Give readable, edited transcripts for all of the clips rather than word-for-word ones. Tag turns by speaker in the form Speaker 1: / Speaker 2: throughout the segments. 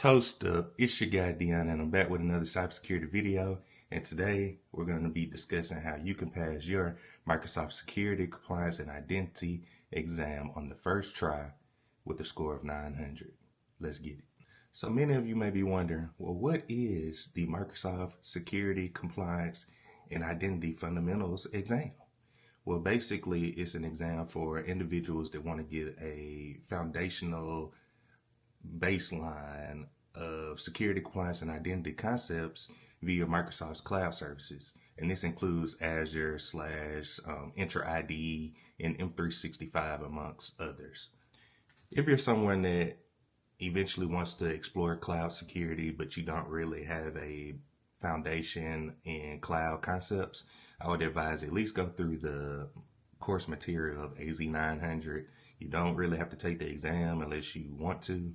Speaker 1: Toast up, it's your guy Dion, and I'm back with another cybersecurity video. And today we're going to be discussing how you can pass your Microsoft Security, Compliance, and Identity exam on the first try with a score of 900. Let's get it. So many of you may be wondering, well, what is the Microsoft Security, Compliance, and Identity Fundamentals exam? Well, basically, it's an exam for individuals that want to get a foundational baseline of security, compliance, and identity concepts via Microsoft's cloud services. And this includes Azure / Entra ID and M365 amongst others. If you're someone that eventually wants to explore cloud security, but you don't really have a foundation in cloud concepts, I would advise at least go through the course material of SC900. You don't really have to take the exam unless you want to,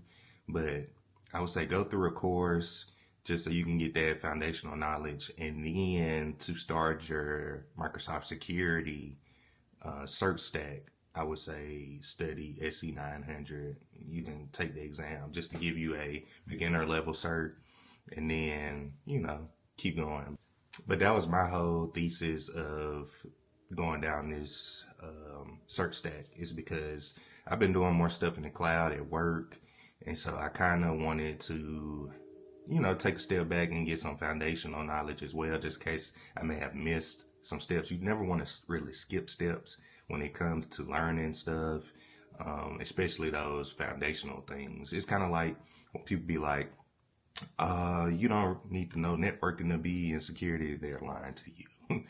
Speaker 1: but I would say go through a course just so you can get that foundational knowledge, and then to start your Microsoft Security cert stack, I would say study SC900. You can take the exam just to give you a beginner level cert, and then, keep going. But that was my whole thesis of going down this cert stack, is because I've been doing more stuff in the cloud at work. And so I kind of wanted to, take a step back and get some foundational knowledge as well, just in case I may have missed some steps. You never want to really skip steps when it comes to learning stuff, especially those foundational things. It's kind of like when people be like, you don't need to know networking to be in security. They're lying to you.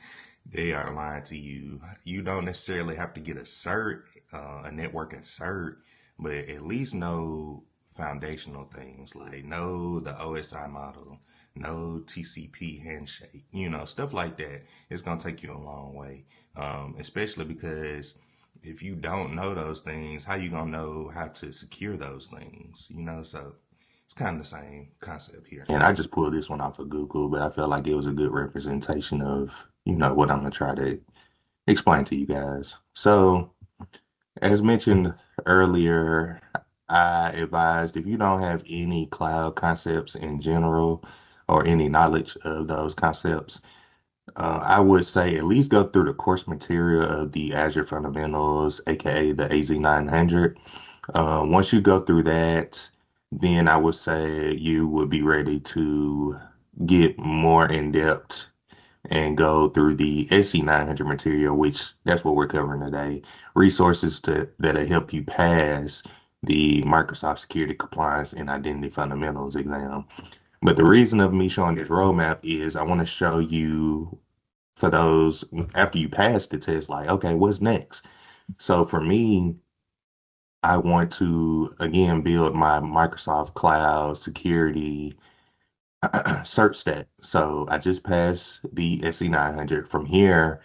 Speaker 1: They are lying to you. You don't necessarily have to get a cert, a networking cert, but at least know foundational things, like know the OSI model, know TCP handshake, stuff like that. It's going to take you a long way, especially because if you don't know those things, how you going to know how to secure those things, so it's kind of the same concept here. And I just pulled this one off of Google, but I felt like it was a good representation of, what I'm going to try to explain to you guys. So as mentioned earlier, I advised if you don't have any cloud concepts in general or any knowledge of those concepts, I would say at least go through the course material of the Azure Fundamentals, aka the SC900. Once you go through that, then I would say you would be ready to get more in depth and go through the SC900 material, which that's what we're covering today. Resources that'll help you pass the Microsoft Security, Compliance, and Identity Fundamentals exam. But the reason of me showing this roadmap is I want to show you, for those after you pass the test, like, okay, what's next? So for me, I want to, again, build my Microsoft Cloud Security cert stack. So I just passed the SC900. From here,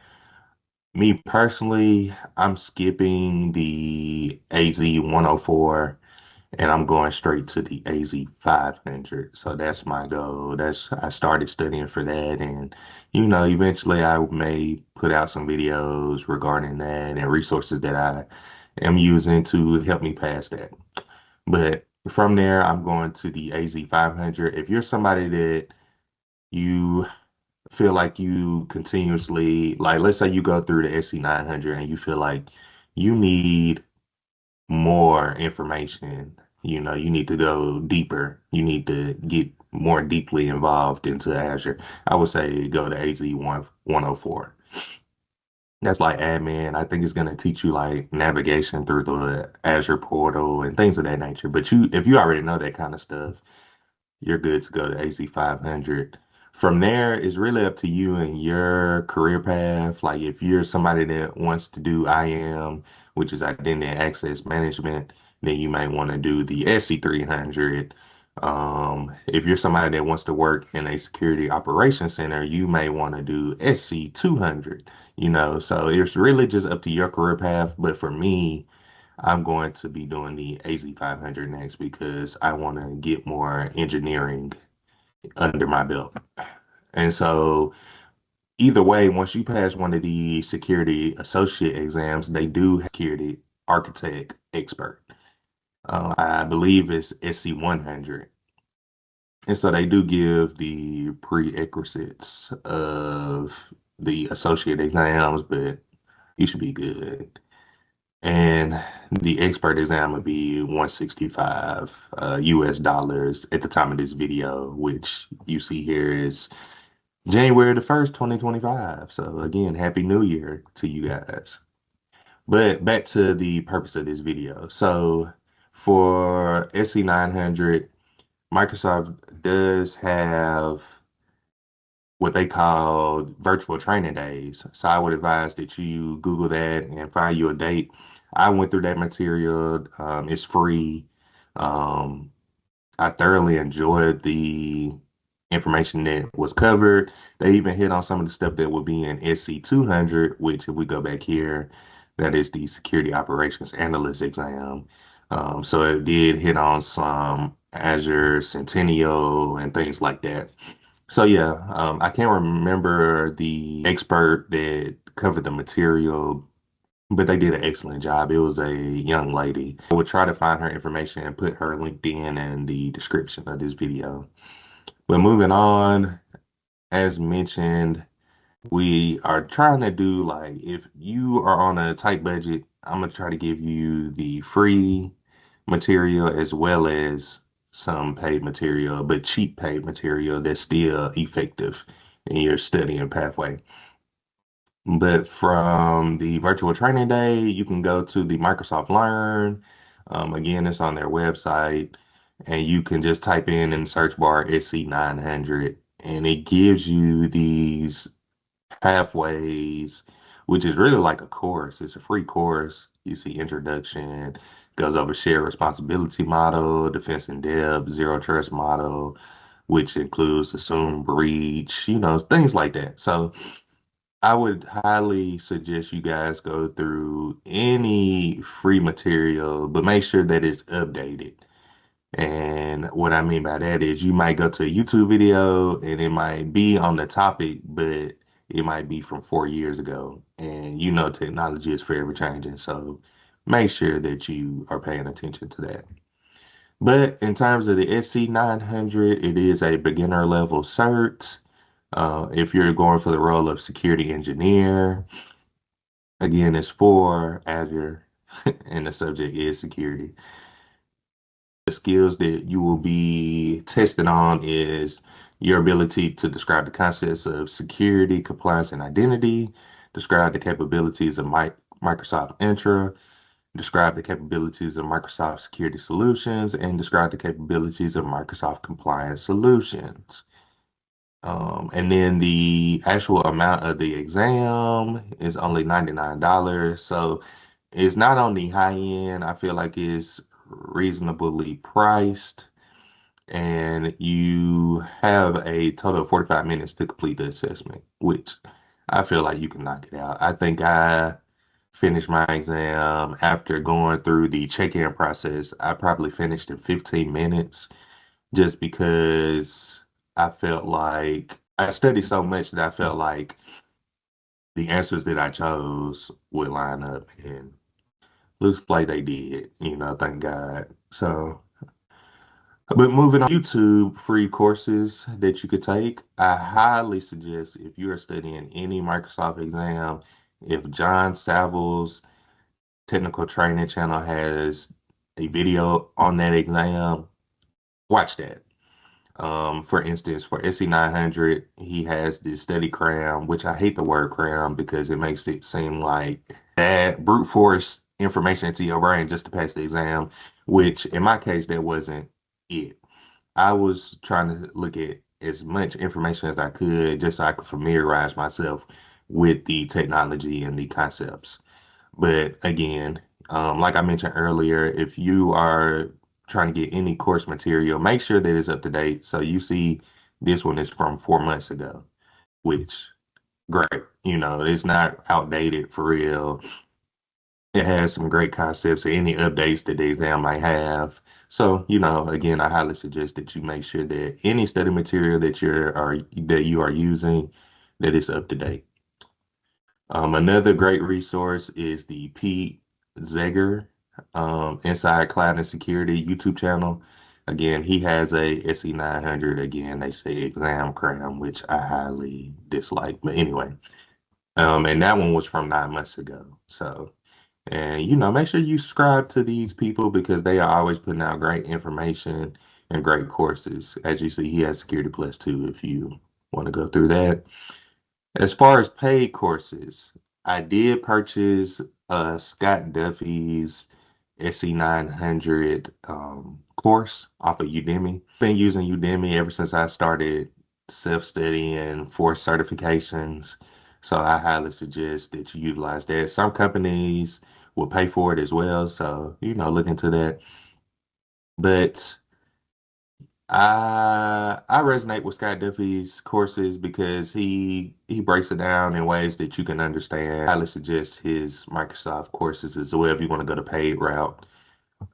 Speaker 1: me personally, I'm skipping the AZ104 and I'm going straight to the AZ500. So that's my goal. I started studying for that, and eventually I may put out some videos regarding that and resources that I am using to help me pass that. But from there, I'm going to the AZ500. If you're somebody that you feel like you continuously, like, let's say you go through the SC900 and you feel like you need more information, you need to go deeper, you need to get more deeply involved into Azure, I would say go to AZ104. That's like admin. I think it's going to teach you like navigation through the Azure portal and things of that nature. But if you already know that kind of stuff, you're good to go to AZ500. From there, it's really up to you and your career path. Like if you're somebody that wants to do IAM, which is Identity and Access Management, then you may want to do the SC300. If you're somebody that wants to work in a security operations center, you may want to do SC200, so it's really just up to your career path. But for me, I'm going to be doing the AZ500 next because I want to get more engineering under my belt. And so either way, once you pass one of the security associate exams, they do have security architect expert. I believe it's SC100. And so they do give the prerequisites of the associate exams, but you should be good. And the expert exam would be 165 US dollars at the time of this video, which you see here is January the 1st, 2025. So again, Happy New Year to you guys. But back to the purpose of this video. So for SC900, Microsoft does have what they call virtual training days. So I would advise that you Google that and find you a date. I went through that material. It's free. Um, I thoroughly enjoyed the information that was covered. They even hit on some of the stuff that would be in SC200, which if we go back here, that is the Security Operations Analyst exam. So it did hit on some Azure Centennial and things like that. So yeah, I can't remember the expert that covered the material, but they did an excellent job. It was a young lady. I would try to find her information and put her LinkedIn in the description of this video. But moving on, as mentioned, we are trying to do like if you are on a tight budget, I'm gonna try to give you the free material as well as some paid material, but cheap paid material that's still effective in your studying pathway. But from the virtual training day, you can go to the Microsoft Learn. Again, it's on their website, and you can just type in the search bar SC900, and it gives you these pathways, which is really like a course. It's a free course. You see introduction, goes over shared responsibility model, defense in depth, zero trust model, which includes assume breach, things like that. So I would highly suggest you guys go through any free material, but make sure that it's updated. And what I mean by that is you might go to a YouTube video and it might be on the topic, but it might be from 4 years ago. And technology is forever changing. So make sure that you are paying attention to that. But in terms of the SC900, it is a beginner level cert. If you're going for the role of security engineer, again, it's for Azure, and the subject is security. The skills that you will be tested on is your ability to describe the concepts of security, compliance, and identity, describe the capabilities of Microsoft Entra, describe the capabilities of Microsoft Security Solutions, and describe the capabilities of Microsoft Compliance Solutions. And then the actual amount of the exam is only $99. So it's not on the high end. I feel like it's reasonably priced. And you have a total of 45 minutes to complete the assessment, which I feel like you can knock it out. I think I finished my exam after going through the check-in process. I probably finished in 15 minutes just because I felt like I studied so much that I felt like the answers that I chose would line up, and looks like they did, thank God. So, but moving on, YouTube free courses that you could take. I highly suggest if you are studying any Microsoft exam, if John Savile's technical training channel has a video on that exam, watch that. For instance, for SC900, he has this study cram, which I hate the word cram because it makes it seem like that brute force information into your brain just to pass the exam, which in my case, that wasn't it. I was trying to look at as much information as I could just so I could familiarize myself with the technology and the concepts. But again, like I mentioned earlier, if you are trying to get any course material, make sure that it's up to date. So you see this one is from 4 months ago, which great. It's not outdated for real. It has some great concepts, any updates that the exam might have. So, again, I highly suggest that you make sure that any study material that you are using, that is up to date. Another great resource is the Pete Zeger Inside Cloud and Security YouTube channel. Again, he has a SC900. Again, they say exam cram, which I highly dislike. But anyway, and that one was from 9 months ago. So, and make sure you subscribe to these people because they are always putting out great information and great courses. As you see, he has Security Plus too, if you want to go through that. As far as paid courses, I did purchase Scott Duffy's SC900 course off of Udemy. Been using Udemy ever since I started self-studying for certifications. So I highly suggest that you utilize that. Some companies will pay for it as well. So, look into that. But I resonate with Scott Duffy's courses because he breaks it down in ways that you can understand. I highly suggest his Microsoft courses as well if you want to go the paid route.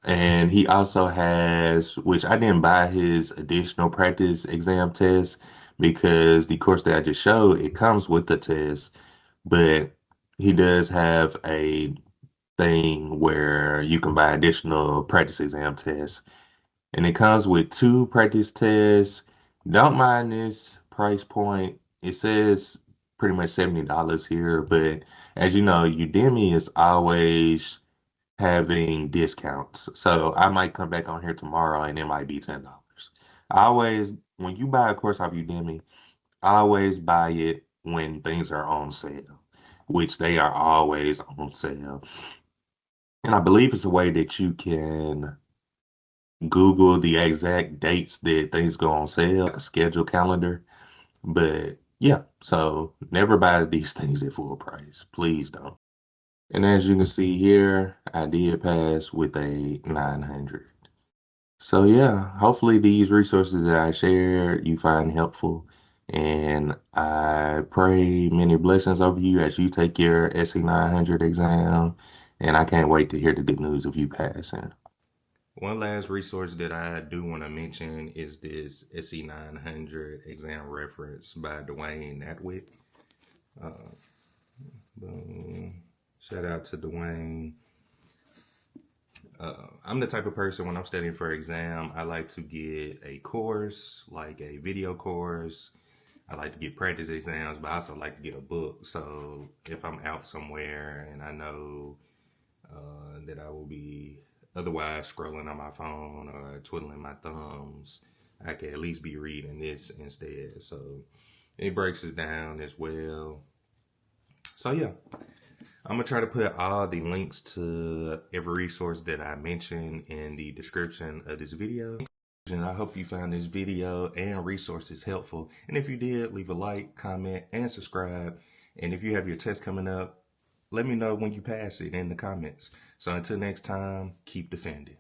Speaker 1: And he also has, which I didn't buy his additional practice exam test because the course that I just showed, it comes with the test, but he does have a thing where you can buy additional practice exam tests. And it comes with 2 practice tests. Don't mind this price point. It says pretty much $70 here, but as you know, Udemy is always having discounts. So I might come back on here tomorrow and it might be $10. I always, when you buy a course off Udemy, I always buy it when things are on sale, which they are always on sale. And I believe it's a way that you can Google the exact dates that things go on sale, like a schedule calendar. But yeah, so never buy these things at full price. Please don't. And as you can see here, I did pass with a 900. So yeah, hopefully these resources that I shared you find helpful. And I pray many blessings over you as you take your SC900 exam. And I can't wait to hear the good news of you passing. One last resource that I do want to mention is this SC900 exam reference by Dwayne Atwick. Boom. Shout out to Dwayne. I'm the type of person when I'm studying for exam, I like to get a course, like a video course. I like to get practice exams, but I also like to get a book. So if I'm out somewhere and I know that I will be otherwise scrolling on my phone or twiddling my thumbs, I can at least be reading this instead. So it breaks it down as well. So yeah, I'm gonna try to put all the links to every resource that I mentioned in the description of this video. And I hope you found this video and resources helpful. And if you did, leave a like, comment, and subscribe. And if you have your test coming up, let me know when you pass it in the comments. So until next time, keep defending.